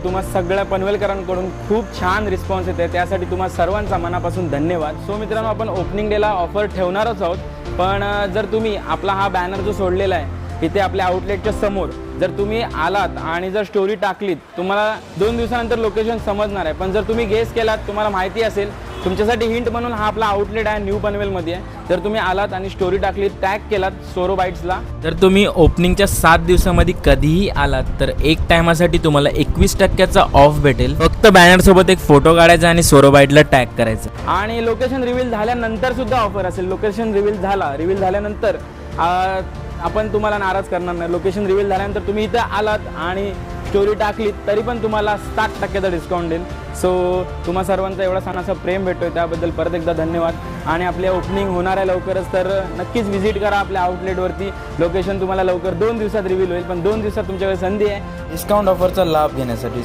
तुम्हा सगळ्या पनवेलकरांकडून खूप छान रिस्पॉन्स येते, त्यासाठी तुम्हा सर्वांचा मनापासून धन्यवाद. सो मित्रांनो, आपण ओपनिंग डेला ऑफर ठेवणारच आहोत, पण जर तुम्ही आपला हा बॅनर जो सोडलेला आहे इथे आपल्या आउटलेटच्या समोर जर तुम्ही आलात आणि जर स्टोरी टाकलीत, तुम्हाला 2 दिवसानंतर लोकेशन समजणार आहे. पण जर तुम्ही गेस केलात, तुम्हाला माहिती असेल, तुमच्यासाठी हिंट म्हणून हा आपला आउटलेट आहे न्यू पनवेलमध्ये आहे. जर तुम्ही आलात आणि स्टोरी टाकलीत, टॅग केलात सोरो बाईट्सला, जर तुम्ही ओपनिंगच्या 7 दिवसामध्ये कधीही आलात तर एक टायमासाठी तुम्हाला 21% ऑफ भेटेल. फक्त बॅनर सोबत एक फोटो काढायचा आणि सोरो बाईटला टॅग करायचं. आणि लोकेशन रिव्हील झाल्यानंतर सुद्धा ऑफर असेल. लोकेशन रिव्हील झाल्यानंतर आपण तुम्हाला नाराज करणार नाही. लोकेशन रिव्हील झाल्यानंतर तुम्ही इथं आलात आणि स्टोरी टाकलीत तरी पण तुम्हाला 60% डिस्काउंट देईल. सो तुम्हा सर्वांचा एवढा सणाचा प्रेम भेटतोय त्याबद्दल परत एकदा धन्यवाद. आणि आपले ओपनिंग होणार आहे लवकरच, तर नक्कीच व्हिजिट करा आपल्या आउटलेटवरती. लोकेशन तुम्हाला लवकर 2 दिवसात रिव्हील होईल, पण 2 दिवसात तुमच्याकडे संधी आहे डिस्काउंट ऑफरचा लाभ घेण्यासाठी